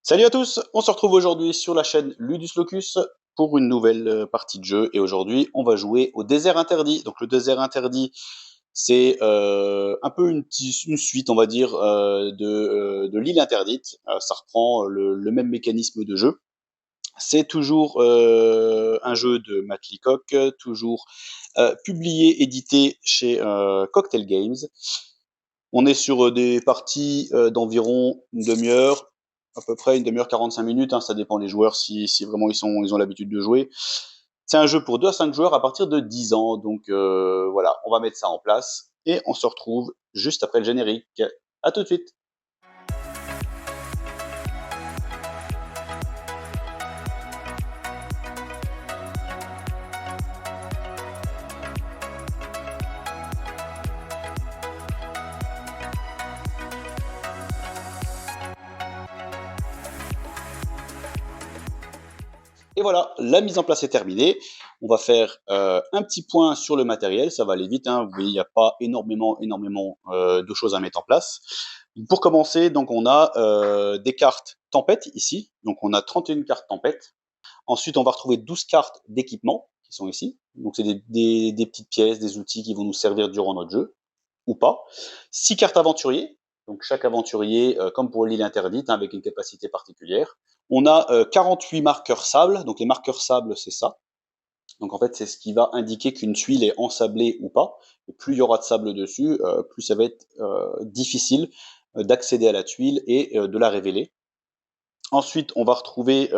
Salut à tous, on se retrouve aujourd'hui sur la chaîne Ludus Locus pour une nouvelle partie de jeu et aujourd'hui on va jouer au désert interdit. Donc le désert interdit c'est un peu une suite on va dire de l'île interdite. Ça reprend le même mécanisme de jeu. C'est toujours un jeu de Matt Leacock, toujours publié, édité chez Cocktail Games. On est sur des parties d'environ une demi-heure, à peu près une demi-heure 45 minutes, hein, ça dépend des joueurs si vraiment ils ont l'habitude de jouer. C'est un jeu pour 2 à 5 joueurs à partir de 10 ans, donc voilà, on va mettre ça en place et on se retrouve juste après le générique. À tout de suite. Et voilà, la mise en place est terminée. On va faire un petit point sur le matériel, ça va aller vite, hein. Vous voyez, il n'y a pas énormément de choses à mettre en place. Pour commencer, donc on a des cartes tempête ici, donc on a 31 cartes tempête. Ensuite, on va retrouver 12 cartes d'équipement qui sont ici. Donc c'est des petites pièces, des outils qui vont nous servir durant notre jeu, ou pas. 6 cartes aventuriers, donc chaque aventurier, comme pour l'île interdite, hein, avec une capacité particulière. On a 48 marqueurs sable, donc les marqueurs sable, c'est ça. Donc en fait, c'est ce qui va indiquer qu'une tuile est ensablée ou pas. Et plus il y aura de sable dessus, plus ça va être difficile d'accéder à la tuile et de la révéler. Ensuite, on va retrouver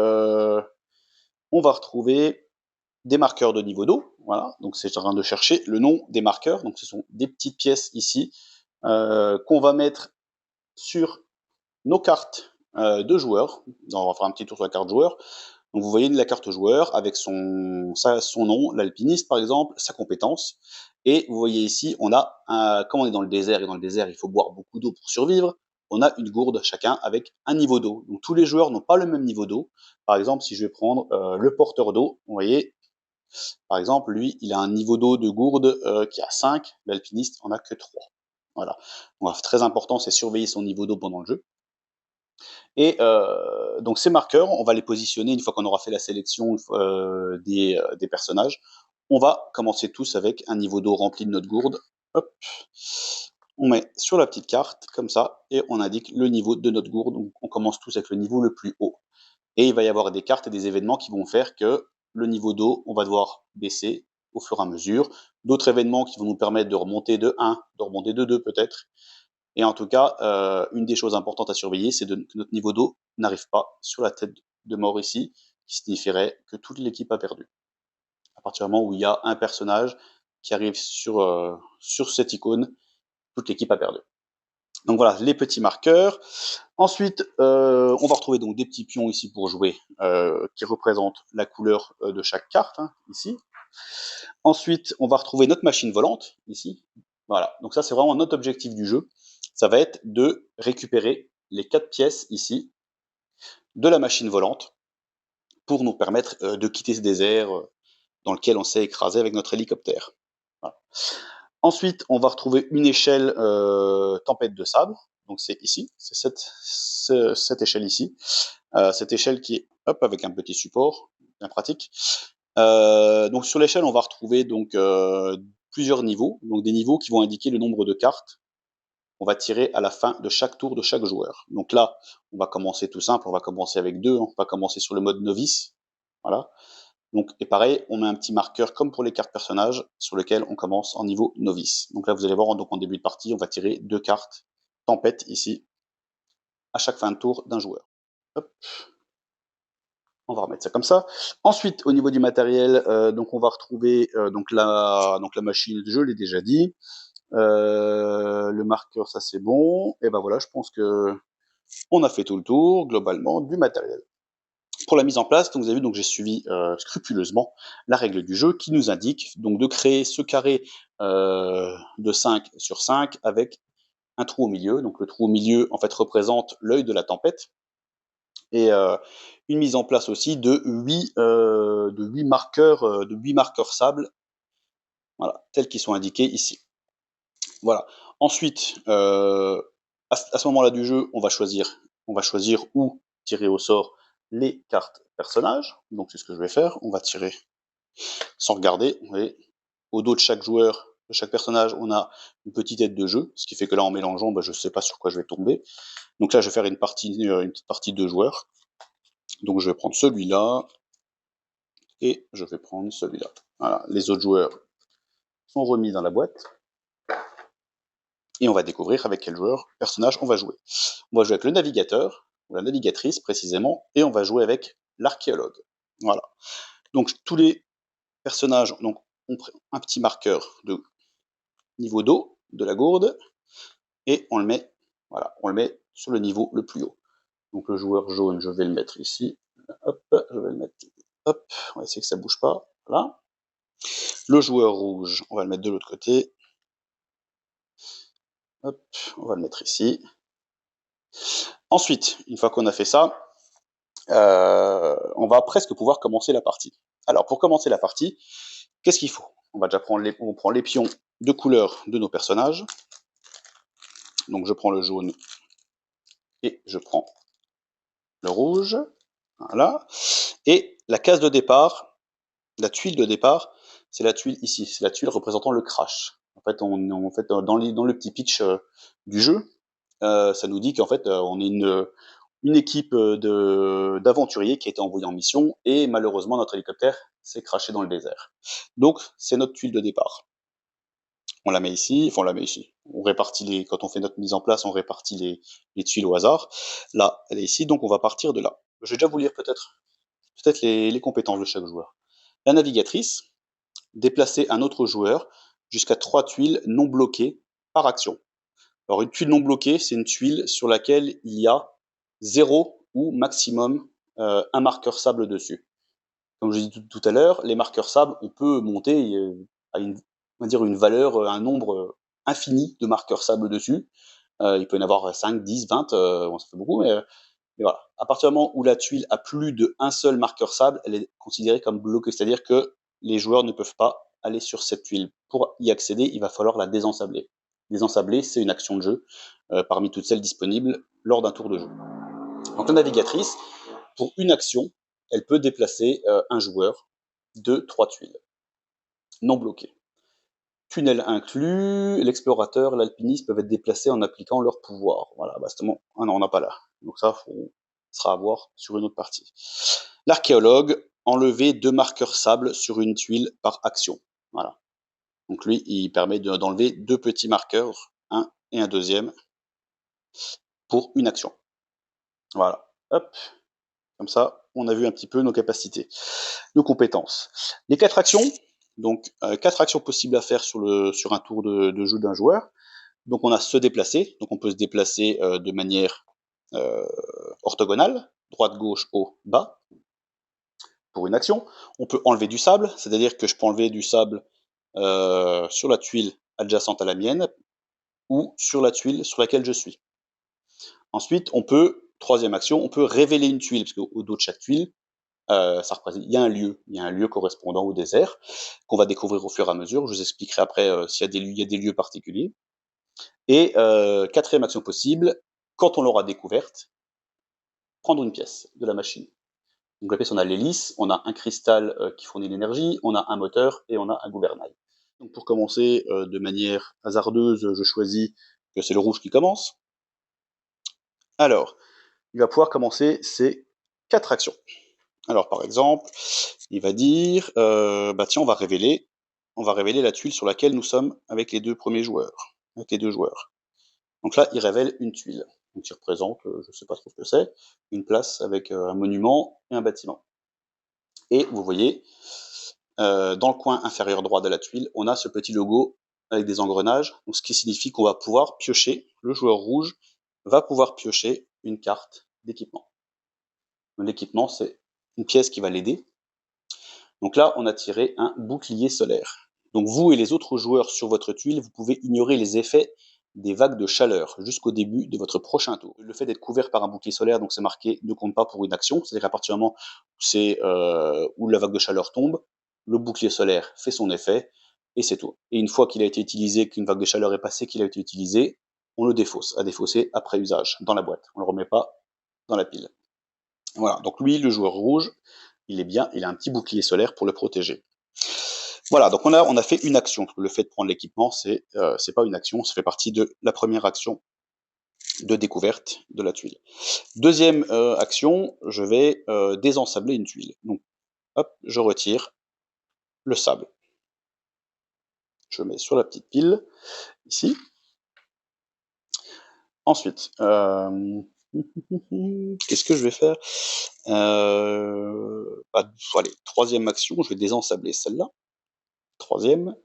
des marqueurs de niveau d'eau. Voilà, donc c'est en train de chercher le nom des marqueurs. Donc ce sont des petites pièces ici qu'on va mettre sur nos cartes de joueurs. On va faire un petit tour sur la carte joueur. Donc vous voyez la carte joueur avec son nom, l'alpiniste par exemple, sa compétence. Et vous voyez ici, comme on est dans le désert, et dans le désert il faut boire beaucoup d'eau pour survivre, on a une gourde chacun avec un niveau d'eau. Donc tous les joueurs n'ont pas le même niveau d'eau. Par exemple, si je vais prendre le porteur d'eau, vous voyez, par exemple, lui, il a un niveau d'eau de gourde qui a 5, l'alpiniste en a que 3. Voilà. Donc, très important, c'est surveiller son niveau d'eau pendant le jeu. Et donc ces marqueurs, on va les positionner une fois qu'on aura fait la sélection des personnages. On va commencer tous avec un niveau d'eau rempli de notre gourde. Hop. On met sur la petite carte, comme ça, et on indique le niveau de notre gourde. Donc on commence tous avec le niveau le plus haut. Et il va y avoir des cartes et des événements qui vont faire que le niveau d'eau, on va devoir baisser au fur et à mesure. D'autres événements qui vont nous permettre de remonter de 1, de remonter de 2 peut-être. Et en tout cas, une des choses importantes à surveiller, c'est que notre niveau d'eau n'arrive pas sur la tête de mort ici, qui signifierait que toute l'équipe a perdu. À partir du moment où il y a un personnage qui arrive sur cette icône, toute l'équipe a perdu. Donc voilà, les petits marqueurs. Ensuite, on va retrouver donc des petits pions ici pour jouer, qui représentent la couleur de chaque carte, hein, ici. Ensuite, on va retrouver notre machine volante, ici. Voilà, donc ça c'est vraiment notre objectif du jeu. Ça va être de récupérer les 4 pièces ici de la machine volante pour nous permettre de quitter ce désert dans lequel on s'est écrasé avec notre hélicoptère. Voilà. Ensuite, on va retrouver une échelle tempête de sable. Donc c'est ici, c'est cette échelle ici. Cette échelle qui est avec un petit support, bien pratique. Donc sur l'échelle, on va retrouver donc plusieurs niveaux, donc des niveaux qui vont indiquer le nombre de cartes qu'on va tirer à la fin de chaque tour de chaque joueur. Donc là, on va commencer tout simple, on va commencer avec 2, on va commencer sur le mode novice. Voilà. Donc, et pareil, on met un petit marqueur comme pour les cartes personnages sur lequel on commence en niveau novice. Donc là, vous allez voir, donc en début de partie, on va tirer 2 cartes tempête ici à chaque fin de tour d'un joueur. Hop. On va remettre ça comme ça. Ensuite, au niveau du matériel, donc on va retrouver donc la machine, je l'ai déjà dit. Le marqueur, ça c'est bon. Et ben voilà, je pense que on a fait tout le tour globalement du matériel. Pour la mise en place, donc vous avez vu, donc j'ai suivi scrupuleusement la règle du jeu qui nous indique donc de créer ce carré de 5 sur 5 avec un trou au milieu. Donc le trou au milieu en fait représente l'œil de la tempête et une mise en place aussi de 8 marqueurs sable, voilà, tels qu'ils sont indiqués ici. Voilà. Ensuite, à ce moment-là du jeu, on va choisir où tirer au sort les cartes personnages. Donc c'est ce que je vais faire. On va tirer sans regarder. Vous voyez, au dos de chaque joueur, de chaque personnage, on a une petite aide de jeu, ce qui fait que là, en mélangeant, je ne sais pas sur quoi je vais tomber. Donc là, je vais faire une petite partie de joueurs. Donc je vais prendre celui-là et je vais prendre celui-là. Voilà, les autres joueurs sont remis dans la boîte. Et on va découvrir avec quel joueur, personnage on va jouer. On va jouer avec le navigateur, ou la navigatrice précisément, et on va jouer avec l'archéologue. Voilà. Donc tous les personnages donc, ont un petit marqueur de niveau d'eau de la gourde, et on le met, voilà, on le met sur le niveau le plus haut. Donc le joueur jaune, je vais le mettre ici. Hop, je vais le mettre. Hop, on va essayer que ça bouge pas. Voilà. Le joueur rouge, on va le mettre de l'autre côté. Hop, on va le mettre ici. Ensuite, une fois qu'on a fait ça, on va presque pouvoir commencer la partie. Alors, pour commencer la partie, qu'est-ce qu'il faut? On va déjà prendre on prend les pions de couleur de nos personnages. Donc, je prends le jaune et je prends le rouge. Voilà. Et la case de départ, la tuile de départ, c'est la tuile ici. C'est la tuile représentant le crash. En fait, dans le petit pitch du jeu, ça nous dit qu'en fait, on est une équipe d'aventuriers qui a été envoyée en mission et malheureusement notre hélicoptère s'est crashé dans le désert. Donc c'est notre tuile de départ. On la met ici, enfin on la met ici. On répartit quand on fait notre mise en place, on répartit les tuiles au hasard. Là, elle est ici, donc on va partir de là. Je vais déjà vous lire peut-être les compétences de chaque joueur. La navigatrice, déplacer un autre joueur jusqu'à 3 tuiles non bloquées par action. Alors une tuile non bloquée, c'est une tuile sur laquelle il y a 0 ou maximum un marqueur sable dessus. Comme je dis tout à l'heure, les marqueurs sable, on peut monter à une valeur, un nombre infini de marqueurs sable dessus. Il peut y en avoir 5, 10, 20, bon, ça fait beaucoup, mais voilà. À partir du moment où la tuile a plus d'un seul marqueur sable, elle est considérée comme bloquée, c'est-à-dire que les joueurs ne peuvent pas aller sur cette tuile. Pour y accéder, il va falloir la désensabler. Désensabler, c'est une action de jeu parmi toutes celles disponibles lors d'un tour de jeu. Donc la navigatrice, pour une action, elle peut déplacer un joueur de 3 tuiles, non bloquées. Tunnel inclus, l'explorateur, l'alpiniste peuvent être déplacés en appliquant leur pouvoir. Voilà, bastement. Ah non, on n'a pas là. Donc ça, sera à voir sur une autre partie. L'archéologue, enlever 2 marqueurs sable sur une tuile par action. Voilà. Donc lui, il permet d'enlever 2 petits marqueurs, un et un deuxième, pour une action. Voilà. Hop. Comme ça, on a vu un petit peu nos capacités, nos compétences. Les 4 actions, donc 4 actions possibles à faire sur un tour de jeu d'un joueur. Donc on a se déplacer, donc on peut se déplacer de manière orthogonale, droite, gauche, haut, bas, pour une action. On peut enlever du sable, c'est-à-dire que je peux enlever du sable sur la tuile adjacente à la mienne, ou sur la tuile sur laquelle je suis. Ensuite, troisième action, on peut révéler une tuile, parce qu'au dos de chaque tuile, il y a un lieu correspondant au désert, qu'on va découvrir au fur et à mesure. Je vous expliquerai après s'il y a des lieux particuliers. Et quatrième action possible, quand on l'aura découverte, prendre une pièce de la machine. Donc la pièce, on a l'hélice, on a un cristal qui fournit l'énergie, on a un moteur et on a un gouvernail. Donc pour commencer de manière hasardeuse, je choisis que c'est le rouge qui commence. Alors, il va pouvoir commencer ces 4 actions. Alors par exemple, il va dire, tiens, on va révéler la tuile sur laquelle nous sommes avec les 2 premiers joueurs, avec les 2 joueurs. Donc là, il révèle une tuile, donc qui représente, je ne sais pas trop ce que c'est, une place avec un monument et un bâtiment. Et vous voyez, dans le coin inférieur droit de la tuile, on a ce petit logo avec des engrenages, donc ce qui signifie qu'on va pouvoir piocher, le joueur rouge va pouvoir piocher une carte d'équipement. L'équipement, c'est une pièce qui va l'aider. Donc là, on a tiré un bouclier solaire. Donc vous et les autres joueurs sur votre tuile, vous pouvez ignorer les effets des vagues de chaleur jusqu'au début de votre prochain tour. Le fait d'être couvert par un bouclier solaire, donc c'est marqué ne compte pas pour une action, c'est-à-dire qu'à partir du moment où la vague de chaleur tombe, le bouclier solaire fait son effet et c'est tout. Et une fois qu'il a été utilisé, qu'une vague de chaleur est passée, qu'il a été utilisé, on le défausse, à défausser après usage, dans la boîte. On ne le remet pas dans la pile. Voilà, donc lui, le joueur rouge, il est bien, il a un petit bouclier solaire pour le protéger. Voilà, donc on a fait une action. Le fait de prendre l'équipement, c'est pas une action, ça fait partie de la première action de découverte de la tuile. Deuxième action, je vais désensabler une tuile. Donc, hop, je retire le sable. Je mets sur la petite pile, ici. Ensuite, qu'est-ce que je vais faire allez, troisième action, je vais désensabler celle-là. Troisième.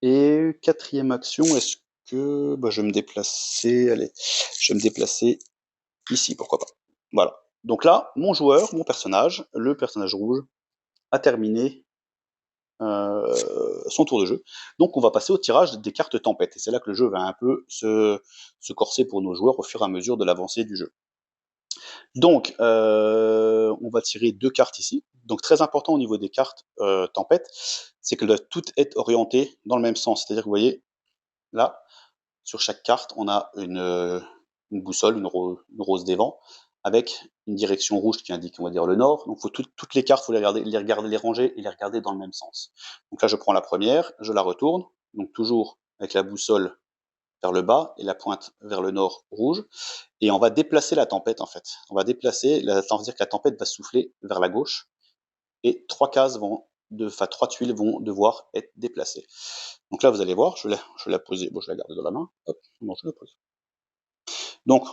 Et quatrième action, est-ce que je vais me déplacer, allez, je vais me déplacer ici, pourquoi pas. Voilà. Donc là, mon joueur, mon personnage, le personnage rouge, a terminé son tour de jeu. Donc on va passer au tirage des cartes tempête. Et c'est là que le jeu va un peu se corser pour nos joueurs au fur et à mesure de l'avancée du jeu. Donc on va tirer 2 cartes ici. Donc très important au niveau des cartes tempête, c'est qu'elles doivent toutes être orientées dans le même sens. C'est-à-dire que vous voyez, là, sur chaque carte, on a une boussole, une rose des vents, avec une direction rouge qui indique, on va dire, le nord. Donc, toutes les cartes, il faut les ranger et les regarder dans le même sens. Donc là, je prends la première, je la retourne, donc toujours avec la boussole vers le bas et la pointe vers le nord rouge. Et on va déplacer la tempête, en fait. On va déplacer, ça veut dire que la tempête va souffler vers la gauche et 3 tuiles vont devoir être déplacées. Donc là, vous allez voir, je vais la poser, je vais la garder dans la main, hop, je la pose. Donc,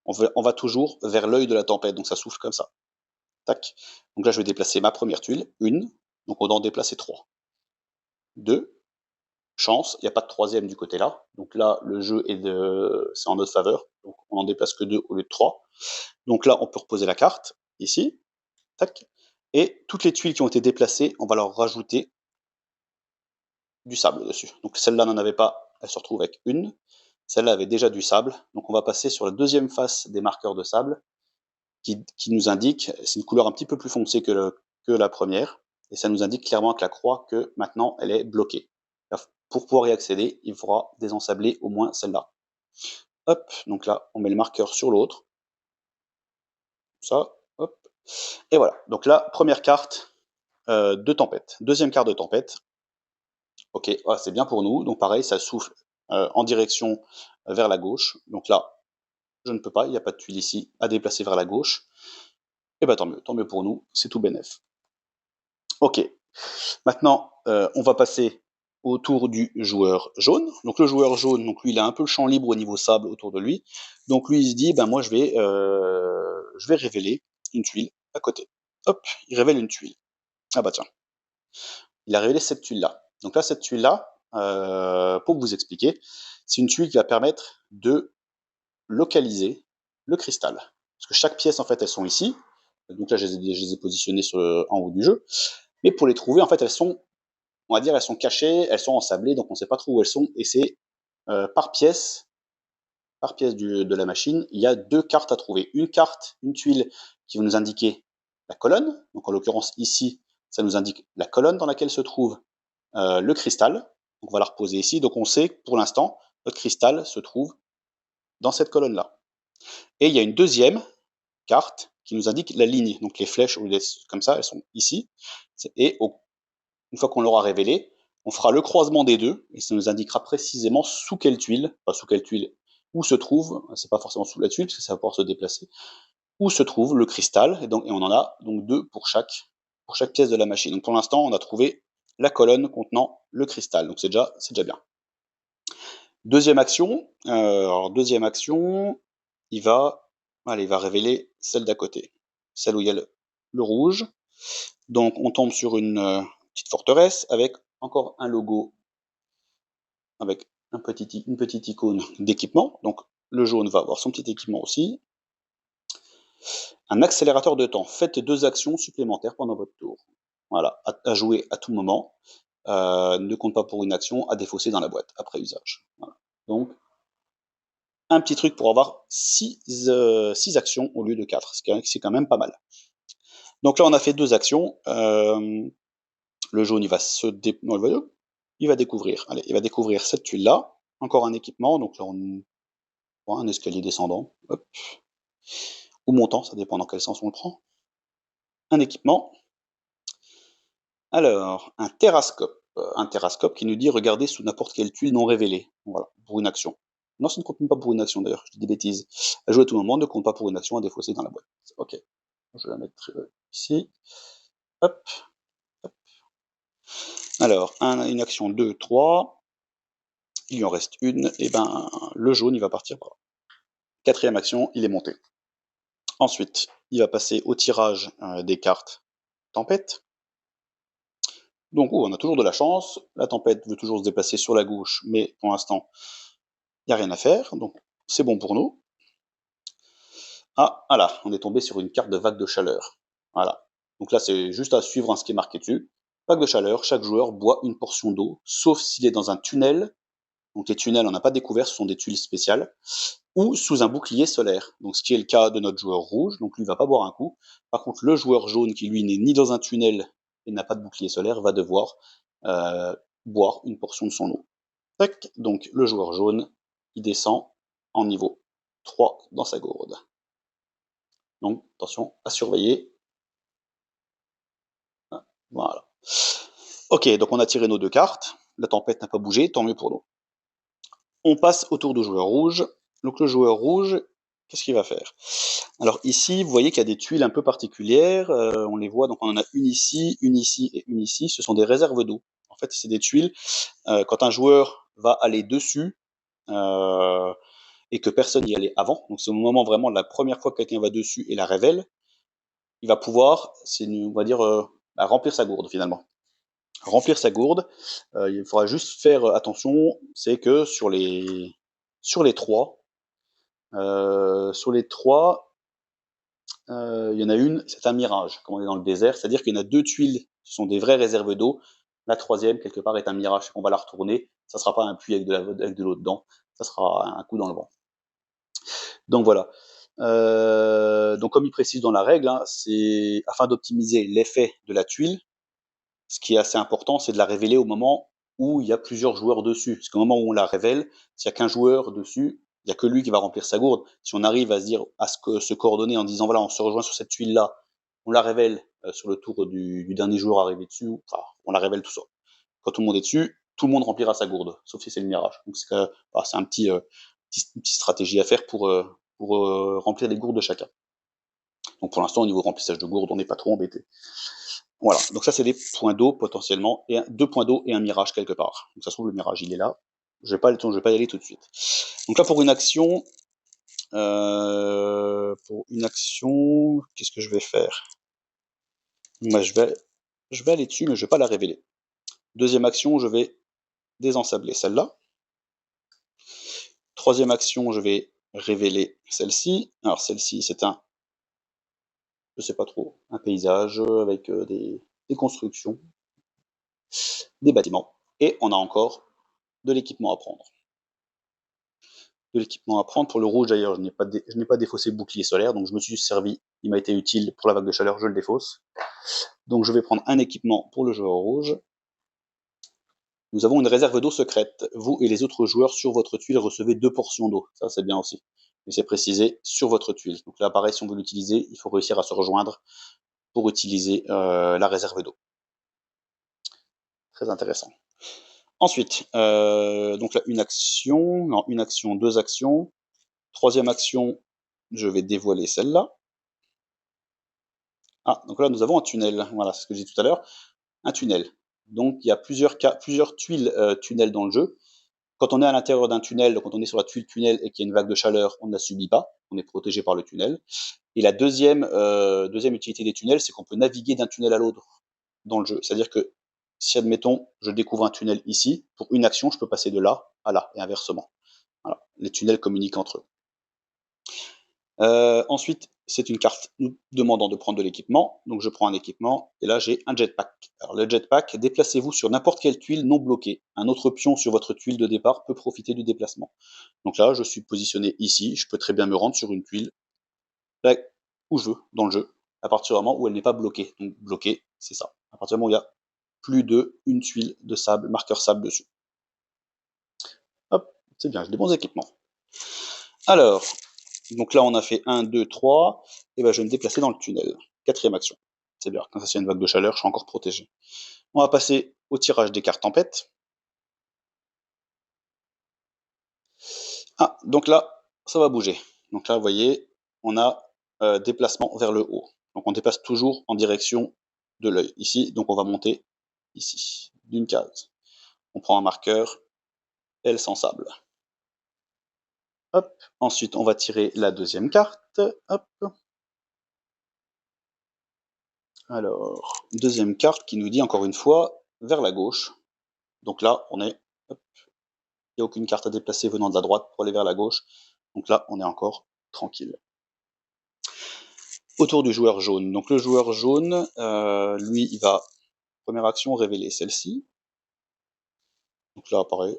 on va toujours vers l'œil de la tempête, donc ça souffle comme ça. Tac. Donc là, je vais déplacer ma première tuile, une, donc on doit en déplacer 3. 2, chance, il n'y a pas de troisième du côté là, donc là, le jeu c'est en notre faveur, donc on en déplace que 2 au lieu de 3. Donc là, on peut reposer la carte, ici, tac, et toutes les tuiles qui ont été déplacées, on va leur rajouter du sable dessus. Donc celle-là n'en avait pas, elle se retrouve avec une. Celle-là avait déjà du sable. Donc on va passer sur la deuxième face des marqueurs de sable qui nous indique, c'est une couleur un petit peu plus foncée que la première, et ça nous indique clairement avec la croix que maintenant elle est bloquée. Pour pouvoir y accéder, il faudra désensabler au moins celle-là. Hop, donc là on met le marqueur sur l'autre. Ça, hop. Et voilà, donc là, première carte de tempête. Deuxième carte de tempête, ok, voilà, c'est bien pour nous. Donc pareil, ça souffle en direction vers la gauche. Donc là, je ne peux pas, il n'y a pas de tuile ici à déplacer vers la gauche. Et bah tant mieux pour nous, c'est tout bénef. Ok, maintenant on va passer au tour du joueur jaune. Donc le joueur jaune, donc lui il a un peu le champ libre au niveau sable autour de lui. Donc lui il se dit, ben moi je vais révéler une tuile à côté. Hop, il révèle une tuile. Ah bah tiens, il a révélé cette tuile-là. Donc là, cette tuile-là, pour vous expliquer, c'est une tuile qui va permettre de localiser le cristal. Parce que chaque pièce, en fait, elles sont ici. Donc là, je les ai positionnées en haut du jeu. Mais pour les trouver, en fait, elles sont, on va dire, elles sont cachées, elles sont ensablées, donc on ne sait pas trop où elles sont. Et c'est par pièce de la machine, il y a 2 cartes à trouver. Une carte, une tuile qui va nous indiquer la colonne. Donc en l'occurrence, ici, ça nous indique la colonne dans laquelle se trouve le cristal. Donc on va la reposer ici. Donc on sait que pour l'instant, notre cristal se trouve dans cette colonne-là. Et il y a une deuxième carte qui nous indique la ligne. Donc les flèches, au lieu d'être comme ça, elles sont ici. Et une fois qu'on l'aura révélé, on fera le croisement des deux et ça nous indiquera précisément sous quelle tuile, pas sous quelle tuile, où se trouve, c'est pas forcément sous la tuile parce que ça va pouvoir se déplacer, où se trouve le cristal. Et on en a donc 2 pour chaque pièce de la machine. Donc pour l'instant, on a trouvé la colonne contenant le cristal. Donc c'est déjà bien. Deuxième action, il va révéler celle d'à côté, celle où il y a le rouge. Donc on tombe sur une petite forteresse avec encore un logo, avec une petite icône d'équipement. Donc le jaune va avoir son petit équipement aussi. Un accélérateur de temps. Faites 2 actions supplémentaires pendant votre tour. Voilà, à jouer à tout moment. Ne compte pas pour une action à défausser dans la boîte après usage. Voilà. Donc un petit truc pour avoir 6 actions au lieu de 4, c'est quand même pas mal. Donc là on a fait 2 actions. Le jaune il va découvrir. Allez, il va découvrir cette tuile là. Encore un équipement. Donc là on un escalier descendant, hop, ou montant, ça dépend dans quel sens on le prend. Un équipement. Alors, un terrascope qui nous dit regarder sous n'importe quelle tuile non révélée. Voilà, pour une action. Non, ça ne compte même pas pour une action d'ailleurs, je dis des bêtises. À jouer à tout moment ne compte pas pour une action à défausser dans la boîte. Ok, je vais la mettre ici. Hop, hop. Alors, une action 2, 3. Il y en reste une, et ben le jaune il va partir par là. Quatrième action, il est monté. Ensuite, il va passer au tirage des cartes tempête. Donc, on a toujours de la chance. La tempête veut toujours se déplacer sur la gauche, mais pour l'instant, il n'y a rien à faire. Donc, c'est bon pour nous. Ah, voilà, on est tombé sur une carte de vague de chaleur. Voilà. Donc là, c'est juste à suivre ce qui est marqué dessus. Vague de chaleur, chaque joueur boit une portion d'eau, sauf s'il est dans un tunnel. Donc les tunnels, on n'a pas découvert, ce sont des tuiles spéciales. Ou sous un bouclier solaire. Donc ce qui est le cas de notre joueur rouge, donc lui va pas boire un coup. Par contre, le joueur jaune qui lui n'est ni dans un tunnel et n'a pas de bouclier solaire va devoir boire une portion de son eau. Tac, donc le joueur jaune, il descend en niveau 3 dans sa gourde. Donc attention à surveiller. Voilà. Ok, donc on a tiré nos deux cartes. La tempête n'a pas bougé, tant mieux pour nous. On passe au tour du joueur rouge. Donc le joueur rouge, qu'est-ce qu'il va faire? Alors ici, vous voyez qu'il y a des tuiles un peu particulières. On les voit, donc on en a une ici et une ici. Ce sont des réserves d'eau. En fait, c'est des tuiles. Quand un joueur va aller dessus et que personne n'y allait avant, donc c'est au moment vraiment la première fois que quelqu'un va dessus et la révèle, il va pouvoir, on va dire, remplir sa gourde finalement. Remplir sa gourde. Il faudra juste faire attention, c'est que sur les trois, il y en a une, c'est un mirage, comme on est dans le désert, c'est-à-dire qu'il y en a deux tuiles, ce sont des vraies réserves d'eau. La troisième, quelque part, est un mirage. On va la retourner, ça ne sera pas un puits avec de l'eau dedans, ça sera un coup dans le vent. Donc voilà. Donc comme il précise dans la règle, hein, c'est afin d'optimiser l'effet de la tuile. Ce qui est assez important, c'est de la révéler au moment où il y a plusieurs joueurs dessus. Parce qu'au moment où on la révèle, s'il n'y a qu'un joueur dessus, il n'y a que lui qui va remplir sa gourde. Si on arrive à se coordonner en disant voilà, on se rejoint sur cette tuile-là, on la révèle sur le tour du dernier joueur arrivé dessus, enfin, on la révèle tout ça. Quand tout le monde est dessus, tout le monde remplira sa gourde, sauf si c'est le mirage. Donc c'est une petite stratégie à faire pour remplir les gourdes de chacun. Donc pour l'instant, au niveau remplissage de gourde, on n'est pas trop embêté. Voilà, donc ça c'est des points d'eau potentiellement, et deux points d'eau et un mirage quelque part. Donc ça se trouve le mirage il est là. Je vais pas y aller tout de suite. Donc là pour une action, qu'est-ce que je vais faire? Moi je vais aller dessus, mais je vais pas la révéler. Deuxième action, je vais désensabler celle-là. Troisième action, je vais révéler celle-ci. Alors celle-ci, c'est je sais pas trop, un paysage avec des constructions, des bâtiments. Et on a encore de l'équipement à prendre. Pour le rouge d'ailleurs, je n'ai pas défaussé le bouclier solaire, donc je me suis servi, il m'a été utile pour la vague de chaleur, je le défausse. Donc je vais prendre un équipement pour le joueur rouge. Nous avons une réserve d'eau secrète. Vous et les autres joueurs sur votre tuile recevez 2 portions d'eau. Ça c'est bien aussi. Mais c'est précisé sur votre tuile. Donc là pareil, si on veut l'utiliser, il faut réussir à se rejoindre pour utiliser la réserve d'eau. Très intéressant. Ensuite, donc là une action, deux actions. Troisième action, je vais dévoiler celle-là. Ah, donc là nous avons un tunnel. Voilà, c'est ce que j'ai dit tout à l'heure. Un tunnel. Donc il y a plusieurs tuiles tunnel dans le jeu. Quand on est à l'intérieur d'un tunnel, quand on est sur la tuile tunnel et qu'il y a une vague de chaleur, on ne la subit pas. On est protégé par le tunnel. Et la deuxième utilité des tunnels, c'est qu'on peut naviguer d'un tunnel à l'autre dans le jeu. C'est-à-dire que si, admettons, je découvre un tunnel ici, pour une action, je peux passer de là à là, et inversement. Voilà. Les tunnels communiquent entre eux. Ensuite, c'est une carte nous demandant de prendre de l'équipement. Donc je prends un équipement, et là j'ai un jetpack. Alors le jetpack, déplacez-vous sur n'importe quelle tuile non bloquée. Un autre pion sur votre tuile de départ peut profiter du déplacement. Donc là, je suis positionné ici, je peux très bien me rendre sur une tuile là, où je veux, dans le jeu, à partir du moment où elle n'est pas bloquée. Donc bloquée, c'est ça. À partir du moment où il y a plus d'une tuile de sable, marqueur sable dessus. Hop, c'est bien, j'ai des bons équipements. Alors, donc là on a fait 1, 2, 3, et ben je vais me déplacer dans le tunnel. 4e action. C'est bien, quand ça c'est une vague de chaleur, je suis encore protégé. On va passer au tirage des cartes tempête. Ah, donc là, ça va bouger. Donc là, vous voyez, on a déplacement vers le haut. Donc on dépasse toujours en direction de l'œil. Ici, donc on va monter ici, d'une case. On prend un marqueur, L sans sable. Hop, ensuite on va tirer la deuxième carte. Hop. Alors, deuxième carte qui nous dit encore une fois vers la gauche. Donc là, on est, hop, il n'y a aucune carte à déplacer venant de la droite pour aller vers la gauche. Donc là, on est encore tranquille. Autour du joueur jaune. Donc le joueur jaune, lui, il va, première action, révéler celle-ci. Donc là, pareil,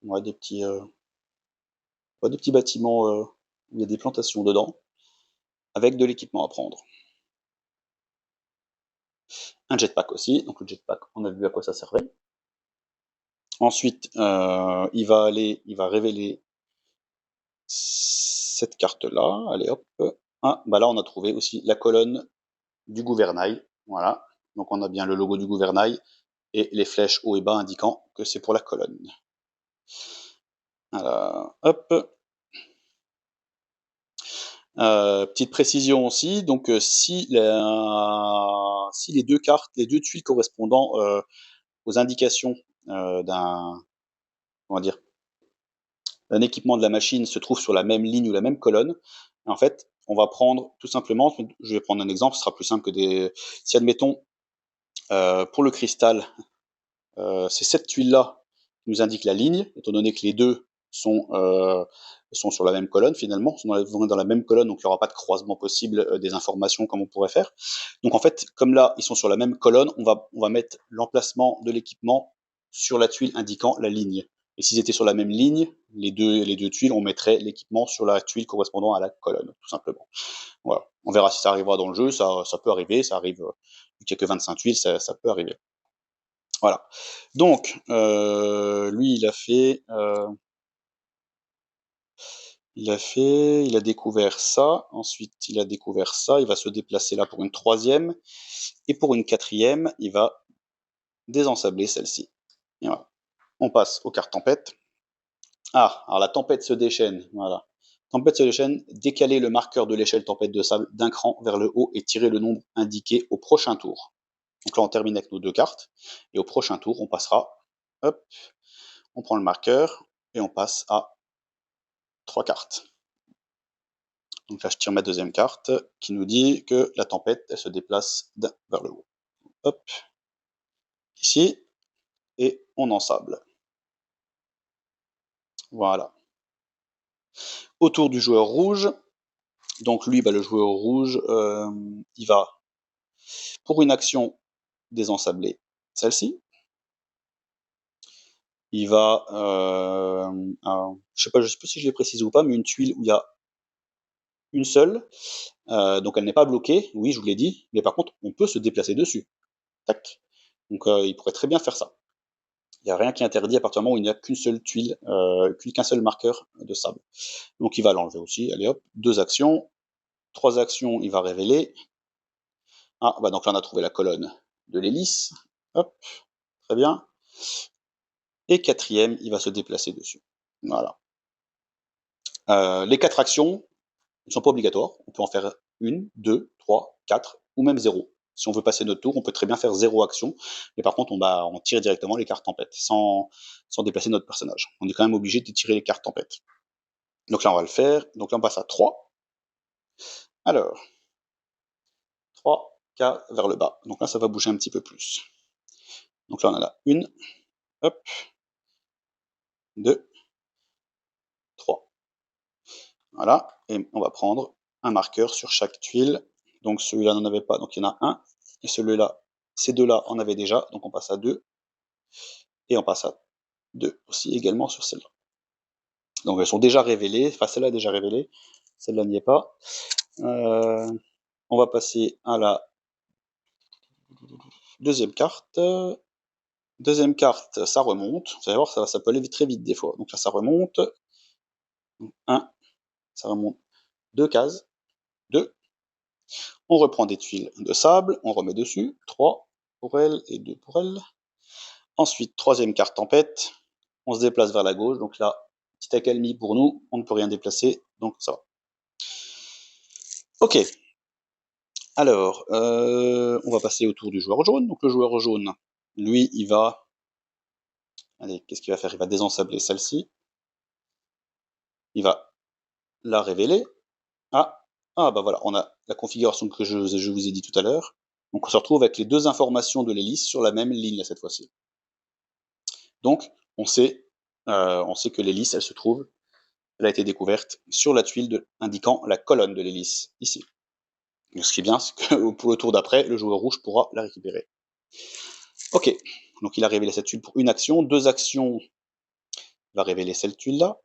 on a des petits bâtiments où il y a des plantations dedans, avec de l'équipement à prendre. Un jetpack aussi, donc le jetpack, on a vu à quoi ça servait. Ensuite, il va révéler cette carte-là. Allez hop. Ah, bah là on a trouvé aussi la colonne du gouvernail. Voilà. Donc on a bien le logo du gouvernail et les flèches haut et bas indiquant que c'est pour la colonne. Alors, hop. Petite précision aussi, donc si les deux cartes, les deux tuiles correspondant aux indications d'un, comment dire, d'un équipement de la machine se trouvent sur la même ligne ou la même colonne, en fait, on va prendre tout simplement, je vais prendre un exemple, ce sera plus simple que des, si admettons, pour le cristal, c'est cette tuile-là qui nous indique la ligne, étant donné que les deux sont sur la même colonne finalement, sont dans la même colonne, donc il n'y aura pas de croisement possible des informations comme on pourrait faire. Donc en fait, comme là, ils sont sur la même colonne, on va mettre l'emplacement de l'équipement sur la tuile indiquant la ligne. Et s'ils étaient sur la même ligne, les deux tuiles, on mettrait l'équipement sur la tuile correspondant à la colonne, tout simplement. Voilà. On verra si ça arrivera dans le jeu, ça peut arriver, ça arrive, vu qu'il n'y a que 25 tuiles, ça peut arriver. Voilà. Donc, lui, il a découvert ça. Ensuite, il a découvert ça. Il va se déplacer là pour une troisième. Et pour une quatrième, il va désensabler celle-ci. Et voilà. On passe aux cartes tempête. Ah, alors la tempête se déchaîne. Voilà. Tempête se déchaîne. Décaler le marqueur de l'échelle tempête de sable d'un cran vers le haut et tirer le nombre indiqué au prochain tour. Donc là, on termine avec nos deux cartes. Et au prochain tour, on passera. Hop. On prend le marqueur et on passe à 3 cartes. Donc là, je tire ma deuxième carte qui nous dit que la tempête, elle se déplace vers le haut. Hop, ici, et on ensable. Voilà. Autour du joueur rouge, donc lui, bah, le joueur rouge, il va, pour une action, désensabler celle-ci. Il va, je sais pas si je l'ai précisé ou pas, mais une tuile où il y a une seule, donc elle n'est pas bloquée, oui, je vous l'ai dit, mais par contre, on peut se déplacer dessus. Tac. Donc il pourrait très bien faire ça. Il n'y a rien qui est interdit à partir du moment où il n'y a qu'une seule tuile, qu'un seul marqueur de sable. Donc il va l'enlever aussi, allez hop, 2 actions, 3 actions, il va révéler. Ah, bah donc là on a trouvé la colonne de l'hélice, hop, très bien. Et quatrième, il va se déplacer dessus. Voilà. Les 4 actions ne sont pas obligatoires, on peut en faire 1, 2, 3, 4 ou même 0. Si on veut passer notre tour, on peut très bien faire 0 action, mais par contre on tire directement les cartes tempête, sans déplacer notre personnage. On est quand même obligé de tirer les cartes tempête. Donc là on va le faire, donc là on passe à 3. Alors, 3 K vers le bas, donc là ça va bouger un petit peu plus. Donc là on en a 1, hop, 2, 3. Voilà, et on va prendre un marqueur sur chaque tuile. Donc celui-là n'en avait pas, donc il y en a un, et celui-là, ces deux-là en avaient déjà, donc on passe à 2, et on passe à 2 aussi également sur celle-là. Donc elles sont déjà révélées, enfin celle-là est déjà révélée, celle-là n'y est pas. On va passer à la deuxième carte. Deuxième carte, ça remonte. Vous allez voir, ça peut aller très vite des fois. Donc là, ça remonte. 1, Ça remonte 2 cases, 2. On reprend des tuiles de sable, on remet dessus, 3 pour elle et 2 pour elle. Ensuite, troisième carte tempête, on se déplace vers la gauche, donc là, petite accalmie pour nous, on ne peut rien déplacer, donc ça va. Ok, alors, on va passer au tour du joueur jaune. Donc le joueur jaune, lui, il va... Allez, qu'est-ce qu'il va faire? Il va désensabler celle-ci. Il va la révéler. Bah voilà, on a la configuration que je vous ai dit tout à l'heure. Donc on se retrouve avec les deux informations de l'hélice sur la même ligne cette fois-ci. Donc on sait que l'hélice, elle a été découverte sur la tuile indiquant la colonne de l'hélice, ici. Donc, ce qui est bien, c'est que pour le tour d'après, le joueur rouge pourra la récupérer. Ok, donc il a révélé cette tuile pour une action. 2 actions, il va révéler cette tuile-là.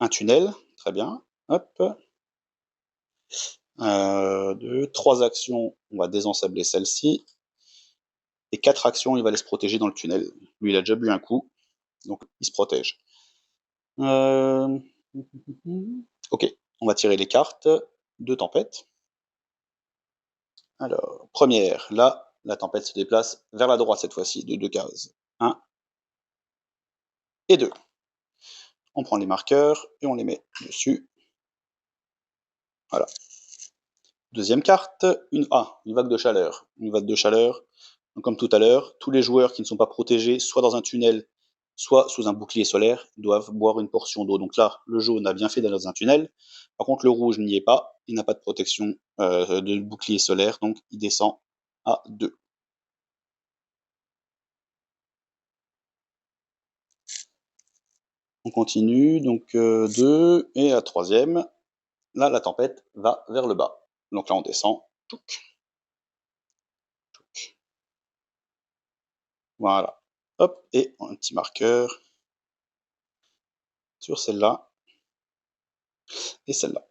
Un tunnel, très bien. Hop. 3 actions, on va désensabler celle-ci. Et 4 actions, il va aller se protéger dans le tunnel. Lui, il a déjà bu un coup, donc il se protège. Ok, on va tirer les cartes de tempête. Alors, première, là, la tempête se déplace vers la droite cette fois-ci, de 2 cases. 1 et 2. On prend les marqueurs et on les met dessus. Voilà. Deuxième carte, une vague de chaleur. Une vague de chaleur. Donc, comme tout à l'heure, tous les joueurs qui ne sont pas protégés, soit dans un tunnel, soit sous un bouclier solaire, doivent boire une portion d'eau. Donc là, le jaune a bien fait d'aller dans un tunnel. Par contre, le rouge n'y est pas. Il n'a pas de protection de bouclier solaire, donc il descend à 2. On continue, donc 2, et la troisième, là, la tempête va vers le bas. Donc là, on descend. Voilà. Hop, et un petit marqueur sur celle-là et celle-là.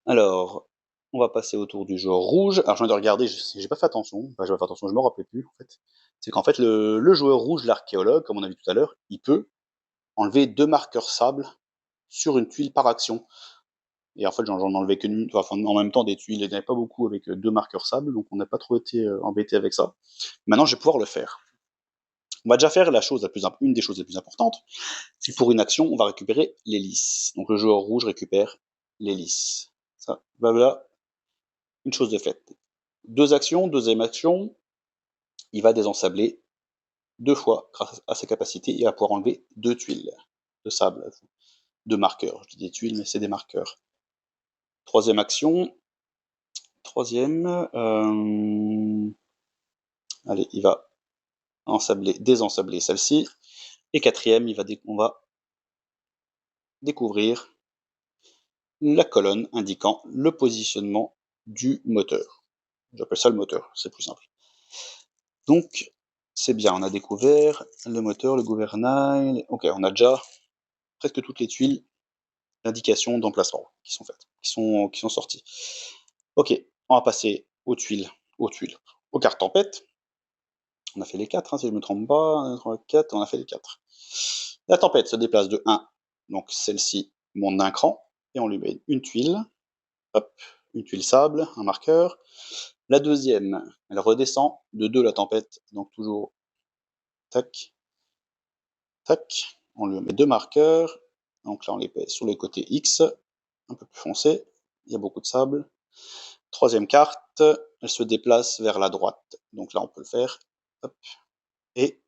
Alors, on va passer au tour du joueur rouge. Alors, je viens de regarder, j'ai pas fait attention. Enfin, j'ai pas fait attention, je me rappelais plus, en fait. C'est qu'en fait, le joueur rouge, l'archéologue, comme on a vu tout à l'heure, il peut enlever 2 marqueurs sable sur une tuile par action. Et en fait, j'en enlevais qu'une, enfin, en même temps, des tuiles, il n'y en avait pas beaucoup avec 2 marqueurs sable, donc on n'a pas trop été embêté avec ça. Maintenant, je vais pouvoir le faire. On va déjà faire une des choses les plus importantes, c'est que pour une action, on va récupérer l'hélice. Donc le joueur rouge récupère l'hélice. Ça, voilà, une chose de faite. 2 actions, deuxième action, il va désensabler 2 fois grâce à sa capacité, il va pouvoir enlever 2 tuiles de sable, 2 marqueurs. Je dis des tuiles, mais c'est des marqueurs. Troisième action, allez, il va désensabler celle-ci. Et quatrième, on va découvrir la colonne indiquant le positionnement du moteur. J'appelle ça le moteur, c'est plus simple. Donc, c'est bien, on a découvert le moteur, le gouvernail. Ok, on a déjà presque toutes les tuiles d'indication d'emplacement qui sont faites, qui sont sorties. Ok, on va passer aux tuiles, aux cartes tempête. On a fait les 4, hein, si je ne me trompe pas. 1, 3, 4, on a fait les 4. La tempête se déplace de 1, donc celle-ci monte d'un cran, et on lui met une tuile. Hop, une tuile sable, un marqueur. La deuxième, elle redescend de 2 la tempête, donc toujours tac, tac. On lui met 2 marqueurs, donc là on les pèse sur le côté X, un peu plus foncé, il y a beaucoup de sable. Troisième carte, elle se déplace vers la droite, donc là on peut le faire, hop, et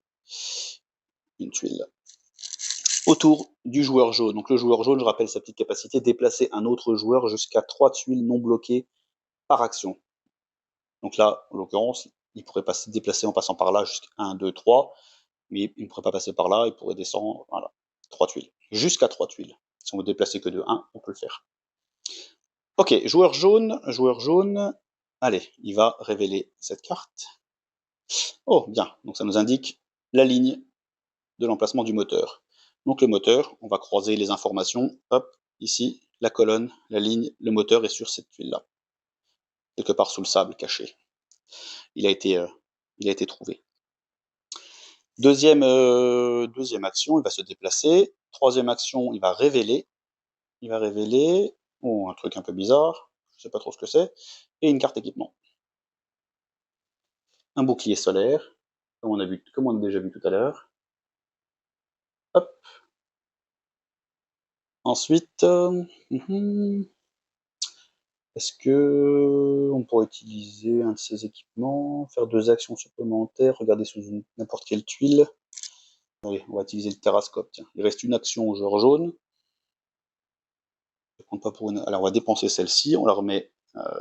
une tuile. Autour du joueur jaune, donc le joueur jaune, je rappelle sa petite capacité, déplacer un autre joueur jusqu'à 3 tuiles non bloquées par action. Donc là, en l'occurrence, il pourrait se déplacer en passant par là jusqu'à 1, 2, 3, mais il ne pourrait pas passer par là, il pourrait descendre, voilà, 3 tuiles. Jusqu'à 3 tuiles. Si on veut déplacer que de 1, on peut le faire. Ok, joueur jaune, allez, il va révéler cette carte. Oh, bien, donc ça nous indique la ligne de l'emplacement du moteur. Donc le moteur, on va croiser les informations, hop, ici, la colonne, la ligne, le moteur est sur cette tuile-là. Quelque part sous le sable caché. Il a été trouvé. Deuxième action, il va se déplacer. Troisième action, il va révéler. il va révéler un truc un peu bizarre, je sais pas trop ce que c'est, et une carte équipement. Un bouclier solaire, comme on a déjà vu tout à l'heure. Hop. Ensuite, est-ce que on pourrait utiliser un de ces équipements, faire 2 actions supplémentaires, regarder sous n'importe quelle tuile? Oui, on va utiliser le terrascope, tiens. Il reste une action au joueur jaune. Ça compte pas pour une. Alors on va dépenser celle-ci, on la remet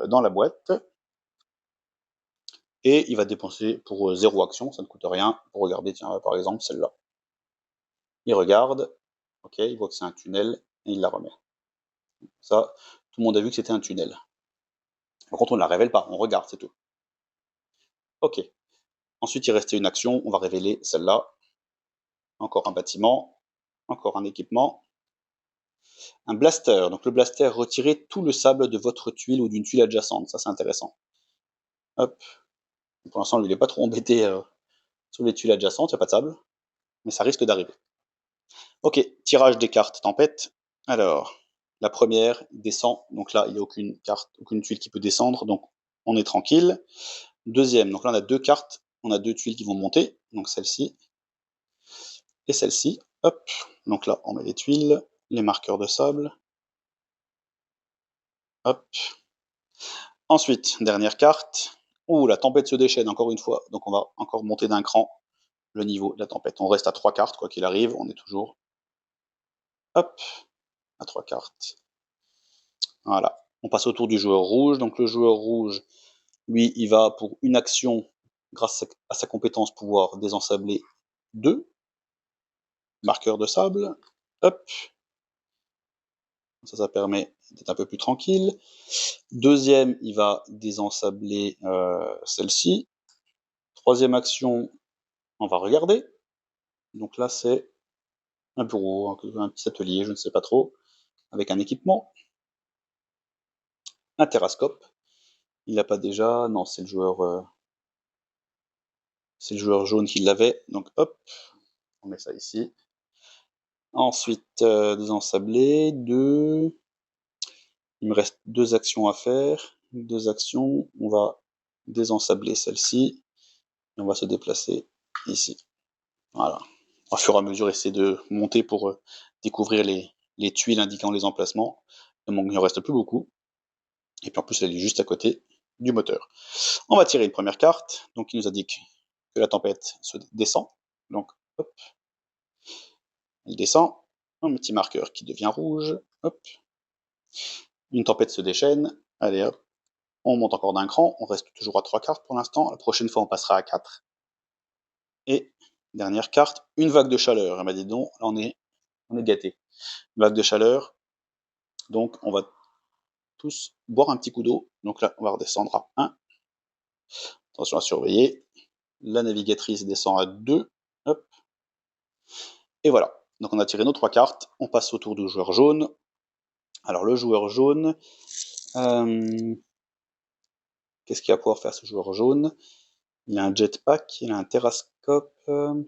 dans la boîte. Et il va dépenser pour 0 action, ça ne coûte rien, pour regarder, tiens, par exemple, celle-là. Il regarde, ok, il voit que c'est un tunnel, et il la remet. Ça, tout le monde a vu que c'était un tunnel. Par contre, on ne la révèle pas, on regarde, c'est tout. Ok. Ensuite, il restait une action, on va révéler celle-là. Encore un bâtiment, encore un équipement. Un blaster. Donc le blaster, retirez tout le sable de votre tuile ou d'une tuile adjacente. Ça, c'est intéressant. Hop. Pour l'instant, lui, il n'est pas trop embêté sur les tuiles adjacentes, il n'y a pas de sable. Mais ça risque d'arriver. Ok, tirage des cartes tempête. Alors, la première descend. Donc là, il n'y a aucune carte, aucune tuile qui peut descendre. Donc, on est tranquille. Deuxième, donc là, on a 2 cartes. On a 2 tuiles qui vont monter. Donc celle-ci et celle-ci. Hop. Donc là, on met les tuiles, les marqueurs de sable. Hop. Ensuite, dernière carte. Ouh, la tempête se déchaîne encore une fois. Donc on va encore monter d'un cran le niveau de la tempête. On reste à 3 cartes, quoi qu'il arrive. On est toujours, hop, à 3 cartes. Voilà. On passe au tour du joueur rouge. Donc le joueur rouge, lui, il va pour une action, grâce à sa compétence, pouvoir désensabler 2 marqueurs de sable. Hop. Ça permet d'être un peu plus tranquille. Deuxième, il va désensabler celle-ci. Troisième action, on va regarder. Donc là, c'est un bureau, un petit atelier, je ne sais pas trop, avec un équipement. Un terrascope. Il n'a pas déjà. Non, c'est le joueur jaune qui l'avait. Donc hop, on met ça ici. Ensuite, désensabler, 2. Il me reste 2 actions à faire. 2 actions, on va désensabler celle-ci. Et on va se déplacer ici. Voilà. Au fur et à mesure, essayer de monter pour découvrir les tuiles indiquant les emplacements. Il ne reste plus beaucoup. Et puis en plus, elle est juste à côté du moteur. On va tirer une première carte. Donc il nous indique que la tempête se descend. Donc hop, elle descend. Un petit marqueur qui devient rouge. Hop. Une tempête se déchaîne. Allez hop. On monte encore d'un cran. On reste toujours à 3 cartes pour l'instant. La prochaine fois, on passera à 4. Et dernière carte, une vague de chaleur. Elle m'a dit donc, là on est gâté. Vague de chaleur. Donc on va tous boire un petit coup d'eau. Donc là, on va redescendre à 1. Attention à surveiller. La navigatrice descend à 2. Hop. Et voilà. Donc on a tiré nos 3 cartes. On passe au tour du joueur jaune. Alors le joueur jaune, qu'est-ce qu'il va pouvoir faire ce joueur jaune? Il a un jetpack, il a un terrascope. On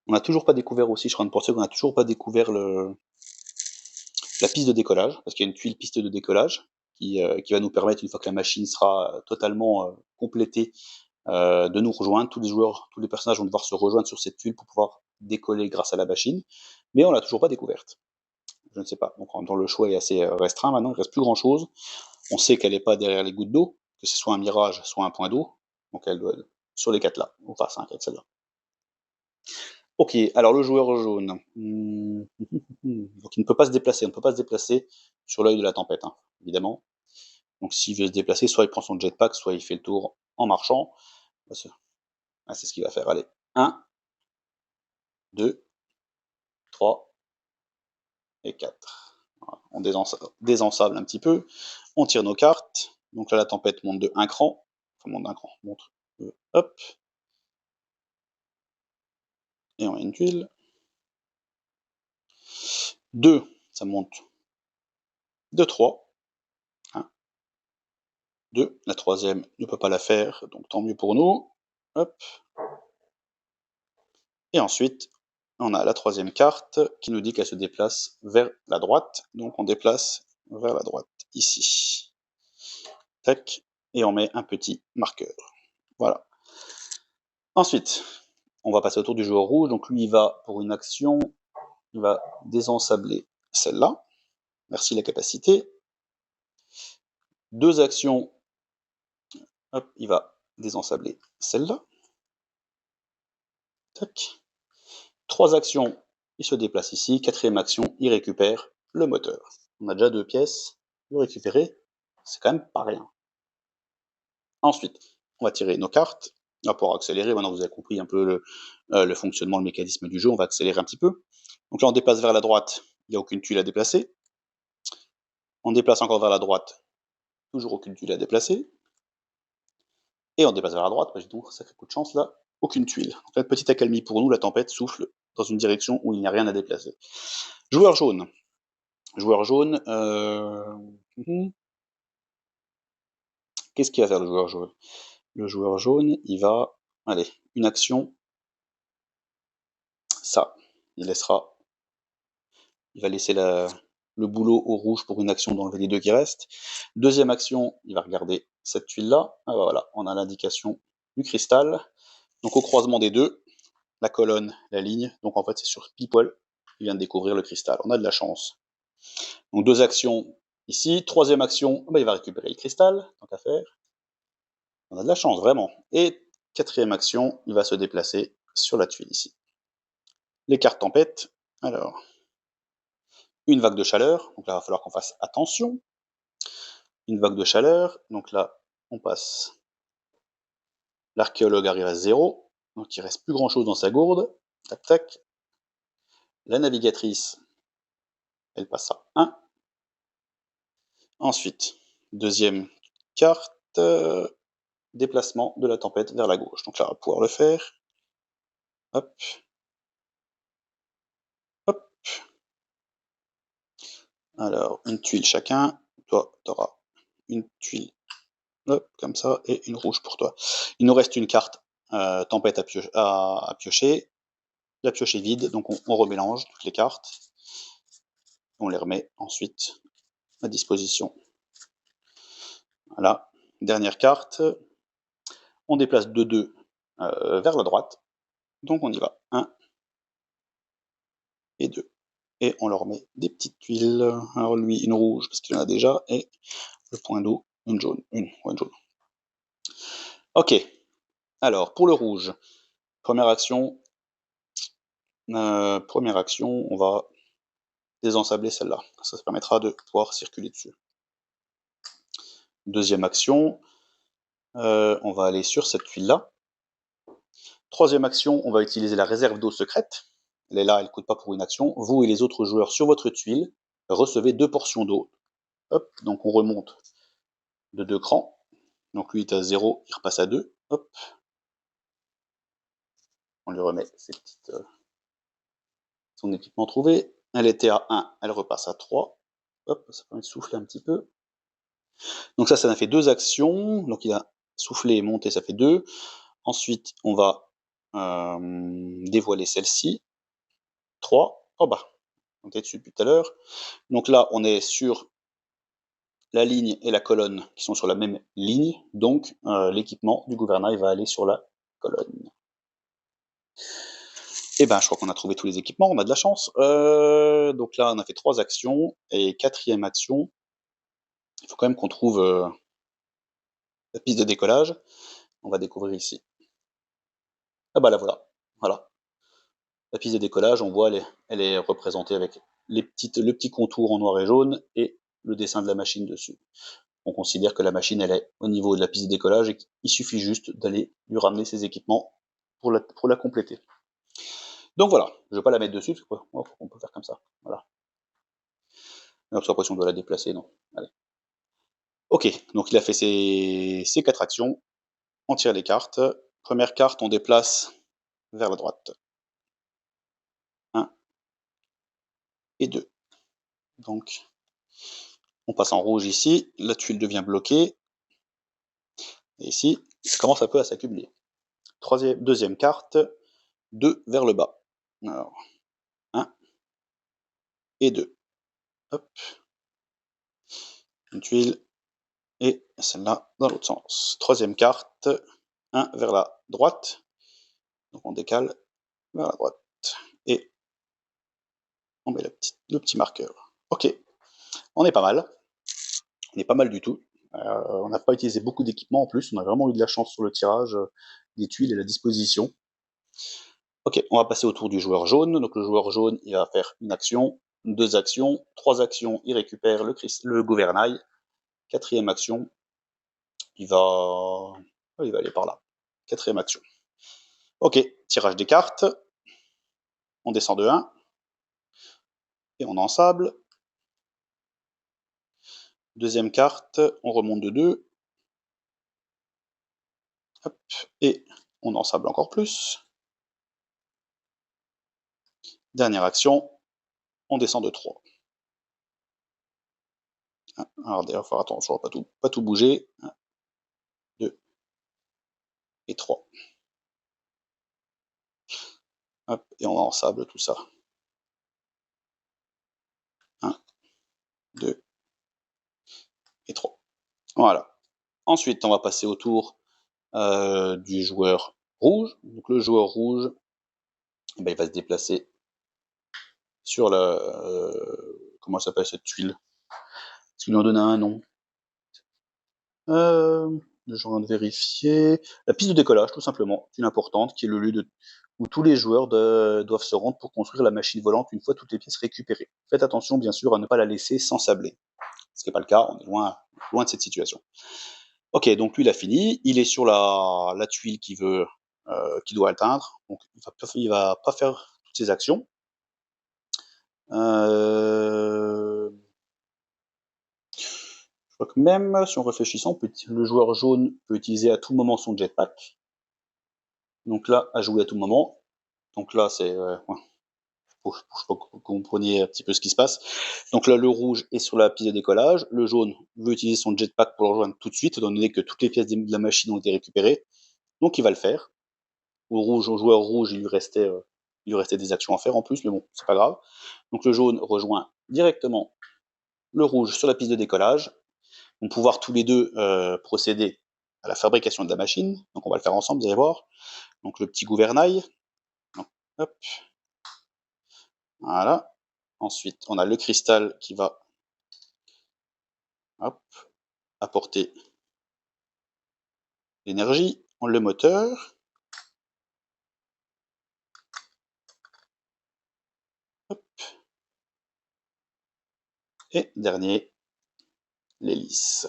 n'a toujours pas découvert aussi, je crois, pour ceux qu'on n'a toujours pas découvert la piste de décollage, parce qu'il y a une tuile piste de décollage qui va nous permettre, une fois que la machine sera totalement complétée, de nous rejoindre. Tous les joueurs, tous les personnages vont devoir se rejoindre sur cette tuile pour pouvoir décoller grâce à la machine, mais on l'a toujours pas découverte. Je ne sais pas. Donc dans le choix est assez restreint maintenant, il ne reste plus grand chose. On sait qu'elle n'est pas derrière les gouttes d'eau, que c'est soit un mirage, soit un point d'eau. Donc elle doit être sur les 4 là, enfin 5 avec celle-là. Ok, alors le joueur jaune. Donc il ne peut pas se déplacer, on ne peut pas se déplacer sur l'œil de la tempête, hein, évidemment. Donc s'il veut se déplacer, soit il prend son jetpack, soit il fait le tour en marchant. C'est ce qu'il va faire. Allez, 1, 2, 3 et 4. Voilà. On désensable un petit peu. On tire nos cartes. Donc là, la tempête monte de 1 cran. Enfin, monte d'un cran. Monte. Hop. Et on met une tuile. 2, ça monte de 3. 1, 2. La troisième ne peut pas la faire, donc tant mieux pour nous. Hop. Et ensuite, on a la troisième carte qui nous dit qu'elle se déplace vers la droite. Donc on déplace vers la droite, ici. Tac, et on met un petit marqueur. Voilà. Ensuite, on va passer au tour du joueur rouge. Donc lui, il va, pour une action, il va désensabler celle-là. Merci la capacité. Deux actions, hop, il va désensabler celle-là. Tac. Trois actions, il se déplace ici. Quatrième action, il récupère le moteur. On a déjà deux pièces. Le récupérer, c'est quand même pas rien. Ensuite, on va tirer nos cartes. Là, pour accélérer, maintenant vous avez compris un peu le fonctionnement, le mécanisme du jeu, on va accélérer un petit peu. Donc là, on déplace vers la droite, il n'y a aucune tuile à déplacer. On déplace encore vers la droite, toujours aucune tuile à déplacer. Et on déplace vers la droite, j'ai donc sacré coup de chance là, aucune tuile. Donc là, petite accalmie pour nous, la tempête souffle dans une direction où il n'y a rien à déplacer. Joueur jaune. Joueur jaune, qu'est-ce qu'il va faire le joueur jaune? Le joueur jaune, il va, allez, une action, ça, il va laisser le boulot au rouge pour une action d'enlever les deux qui restent. Deuxième action, il va regarder cette tuile-là. Ah bah voilà, on a l'indication du cristal. Donc au croisement des deux, la colonne, la ligne. Donc en fait, c'est sur pile-poil, il vient de découvrir le cristal. On a de la chance. Donc deux actions ici. Troisième action, bah, il va récupérer le cristal, tant qu'à faire. On a de la chance, vraiment. Et quatrième action, il va se déplacer sur la tuile ici. Les cartes tempête. Alors, une vague de chaleur. Donc là, il va falloir qu'on fasse attention. Une vague de chaleur. Donc là, on passe. L'archéologue arrive à 0. Donc il ne reste plus grand chose dans sa gourde. Tac, tac. La navigatrice, elle passe à 1. Ensuite, deuxième carte, déplacement de la tempête vers la gauche. Donc là, on va pouvoir le faire. Hop. Hop. Alors, une tuile chacun. Toi, tu auras une tuile. Hop, comme ça, et une rouge pour toi. Il nous reste une carte tempête à piocher. La pioche est vide, donc on remélange toutes les cartes. On les remet ensuite à disposition. Voilà, dernière carte. On déplace de 2 vers la droite. Donc on y va. 1 et 2. Et on leur met des petites tuiles. Alors lui, une rouge, parce qu'il en a déjà, et le point d'eau, une jaune. Une jaune. Ok. Alors, pour le rouge, première action, on va désensabler celle-là. Ça permettra de pouvoir circuler dessus. Deuxième action, on va aller sur cette tuile-là. Troisième action, on va utiliser la réserve d'eau secrète. Elle est là, elle ne coûte pas pour une action. Vous et les autres joueurs sur votre tuile recevez 2 portions d'eau. Hop, donc on remonte de 2 crans. Donc lui est à 0, il repasse à 2. Hop. On lui remet son équipement trouvé. Elle était à 1, elle repasse à 3. Hop, ça permet de souffler un petit peu. Donc ça en a fait 2 actions. Donc il a soufflé et monté, ça fait 2. Ensuite, on va dévoiler celle-ci. 3. Oh bah, on était dessus depuis tout à l'heure. Donc là, on est sur la ligne et la colonne qui sont sur la même ligne. Donc l'équipement du gouvernail va aller sur la colonne. Et ben, je crois qu'on a trouvé tous les équipements, on a de la chance. Donc là, on a fait 3 actions. Et quatrième action, il faut quand même qu'on trouve la piste de décollage. On va découvrir ici. Ah bah là, voilà. Voilà. La piste de décollage, on voit, elle est représentée avec le petit contour en noir et jaune et le dessin de la machine dessus. On considère que la machine, elle est au niveau de la piste de décollage et qu'il suffit juste d'aller lui ramener ses équipements pour la compléter. Donc voilà, je ne vais pas la mettre dessus, parce qu'on peut faire comme ça. Voilà. On a l'impression de la déplacer, non. Allez. Ok, donc il a fait ses 4 actions. On tire les cartes. Première carte, on déplace vers la droite. 1 et 2. Donc, on passe en rouge ici. La tuile devient bloquée. Et ici, ça commence un peu à s'accumuler. Deuxième carte, 2 vers le bas. Alors, et 2. Hop. Une tuile, et celle-là dans l'autre sens. Troisième carte, 1 vers la droite. Donc on décale vers la droite. Et on met le petit marqueur. Ok, on est pas mal. On est pas mal du tout. On n'a pas utilisé beaucoup d'équipements en plus. On a vraiment eu de la chance sur le tirage des tuiles et la disposition. Ok, on va passer au tour du joueur jaune. Donc le joueur jaune, il va faire une action, 2 actions, 3 actions, il récupère le gouvernail. 4e action, il va aller par là. 4e action. Ok, tirage des cartes. On descend de 1. Et on ensable. Deuxième carte, on remonte de 2. Hop, et on ensable encore plus. Dernière action, on descend de 3. Alors d'ailleurs, il faut faire attention à pas tout bouger. 1, 2 et 3. Hop, et on ensable tout ça. 1, 2 et 3. Voilà. Ensuite, on va passer au tour du joueur rouge. Donc le joueur rouge, eh ben, il va se déplacer sur la... comment s'appelle cette tuile? Est-ce qu'il lui en donne un nom? Je suis en train de vérifier. La piste de décollage, tout simplement, une importante, qui est le lieu où tous les joueurs doivent se rendre pour construire la machine volante une fois toutes les pièces récupérées. Faites attention, bien sûr, à ne pas la laisser s'ensabler. Ce qui n'est pas le cas, on est loin de cette situation. Ok, donc lui, il a fini. Il est sur la tuile qu'il doit atteindre. Donc, il va pas faire toutes ses actions. Je crois que même si on réfléchit, le joueur jaune peut utiliser à tout moment son jetpack. Donc là, à jouer à tout moment. Donc là, c'est... ouais, pour que vous compreniez un petit peu ce qui se passe. Donc là, le rouge est sur la piste de décollage. Le jaune veut utiliser son jetpack pour le rejoindre tout de suite, étant donné que toutes les pièces de la machine ont été récupérées. Donc il va le faire. Au joueur rouge, il lui restait des actions à faire en plus, mais bon, c'est pas grave. Donc le jaune rejoint directement le rouge sur la piste de décollage. On va pouvoir tous les deux procéder à la fabrication de la machine. Donc on va le faire ensemble, vous allez voir. Donc le petit gouvernail. Donc, hop. Voilà. Ensuite, on a le cristal qui va hop, apporter l'énergie. Le moteur. Hop. Et dernier, l'hélice.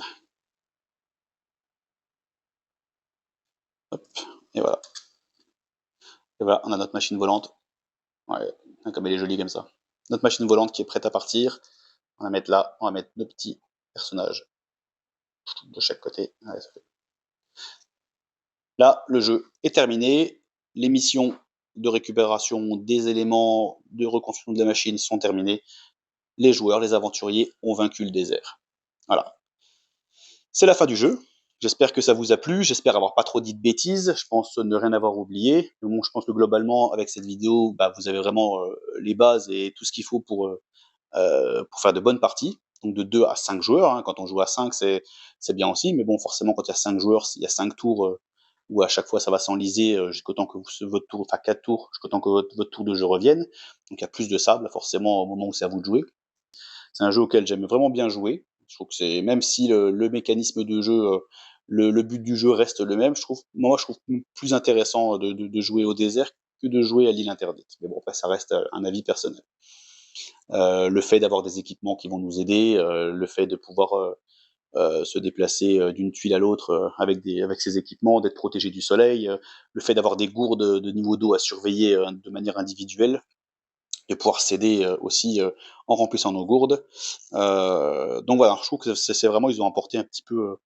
Hop. Et voilà. Et voilà, on a notre machine volante. Ouais, comme elle est jolie comme ça. Notre machine volante qui est prête à partir. On va mettre là, on va mettre nos petits personnages de chaque côté. Ouais, là, le jeu est terminé. Les missions de récupération des éléments de reconstruction de la machine sont terminées. Les joueurs, les aventuriers, ont vaincu le désert. Voilà. C'est la fin du jeu. J'espère que ça vous a plu. J'espère avoir pas trop dit de bêtises. Je pense ne rien avoir oublié. Mais bon, je pense que globalement, avec cette vidéo, bah, vous avez vraiment les bases et tout ce qu'il faut pour faire de bonnes parties. Donc de 2 à 5 joueurs. Hein. Quand on joue à 5, c'est bien aussi. Mais bon, forcément, quand il y a 5 joueurs, il y a 5 tours où à chaque fois ça va s'enliser jusqu'au temps que votre tour, enfin 4 tours, jusqu'au temps que votre tour de jeu revienne. Donc il y a plus de sable, forcément, au moment où c'est à vous de jouer. C'est un jeu auquel j'aime vraiment bien jouer. Je trouve que c'est, même si le mécanisme de jeu, le but du jeu reste le même, je trouve plus intéressant de jouer au désert que de jouer à l'île interdite. Mais bon, après, ça reste un avis personnel. Le fait d'avoir des équipements qui vont nous aider, le fait de pouvoir se déplacer d'une tuile à l'autre avec ses équipements, d'être protégé du soleil, le fait d'avoir des gourdes de niveau d'eau à surveiller de manière individuelle, de pouvoir s'aider aussi en remplissant nos gourdes. Donc voilà, je trouve que c'est vraiment, ils ont apporté un petit peu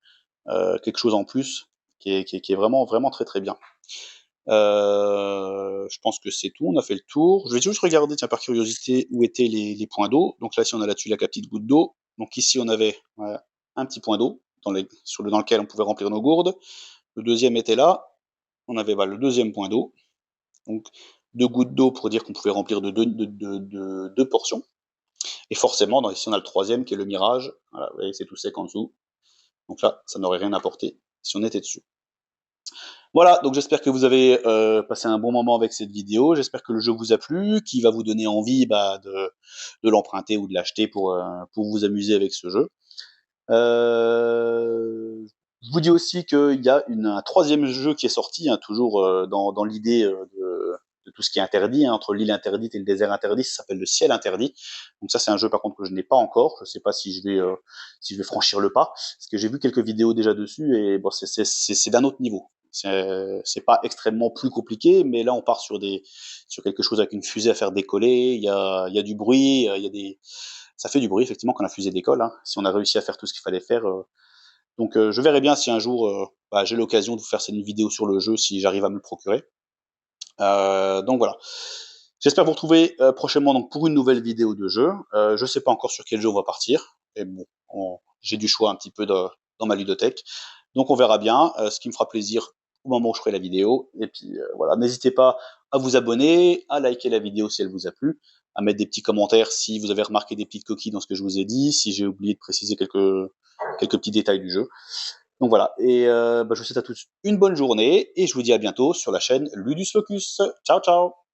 quelque chose en plus qui est vraiment, vraiment très très bien. Je pense que c'est tout, on a fait le tour. Je vais juste regarder, tiens, par curiosité, où étaient les points d'eau. Donc là, si on a là-dessus la petite goutte d'eau. Donc ici, on avait voilà, un petit point d'eau dans lequel on pouvait remplir nos gourdes. Le deuxième était là. On avait voilà, le deuxième point d'eau. Donc 2 gouttes d'eau pour dire qu'on pouvait remplir de deux portions. Et forcément, ici on a le troisième qui est le mirage. Voilà, vous voyez, c'est tout sec en dessous. Donc là, ça n'aurait rien apporté si on était dessus. Voilà, donc j'espère que vous avez passé un bon moment avec cette vidéo. J'espère que le jeu vous a plu, qu'il va vous donner envie de l'emprunter ou de l'acheter pour vous amuser avec ce jeu. Je vous dis aussi qu'il y a un troisième jeu qui est sorti, hein, toujours dans l'idée de tout ce qui est interdit, hein, entre l'île interdite et le désert interdit, ça s'appelle le ciel interdit. Donc ça, c'est un jeu par contre que je n'ai pas encore. Je ne sais pas si je vais franchir le pas, parce que j'ai vu quelques vidéos déjà dessus et bon, c'est d'un autre niveau. C'est pas extrêmement plus compliqué, mais là on part sur quelque chose avec une fusée à faire décoller. Il y a du bruit, ça fait du bruit effectivement quand la fusée décolle, hein, si on a réussi à faire tout ce qu'il fallait faire. Donc je verrai bien si un jour j'ai l'occasion de vous faire une vidéo sur le jeu, si j'arrive à me le procurer. Donc voilà. J'espère vous retrouver prochainement donc, pour une nouvelle vidéo de jeu. Je ne sais pas encore sur quel jeu on va partir. Et bon, j'ai du choix un petit peu dans ma ludothèque. Donc on verra bien, ce qui me fera plaisir au moment où je ferai la vidéo. Et puis voilà, n'hésitez pas à vous abonner, à liker la vidéo si elle vous a plu, à mettre des petits commentaires si vous avez remarqué des petites coquilles dans ce que je vous ai dit, si j'ai oublié de préciser quelques petits détails du jeu. Donc voilà, et je vous souhaite à tous une bonne journée, et je vous dis à bientôt sur la chaîne Ludus Locus. Ciao ciao.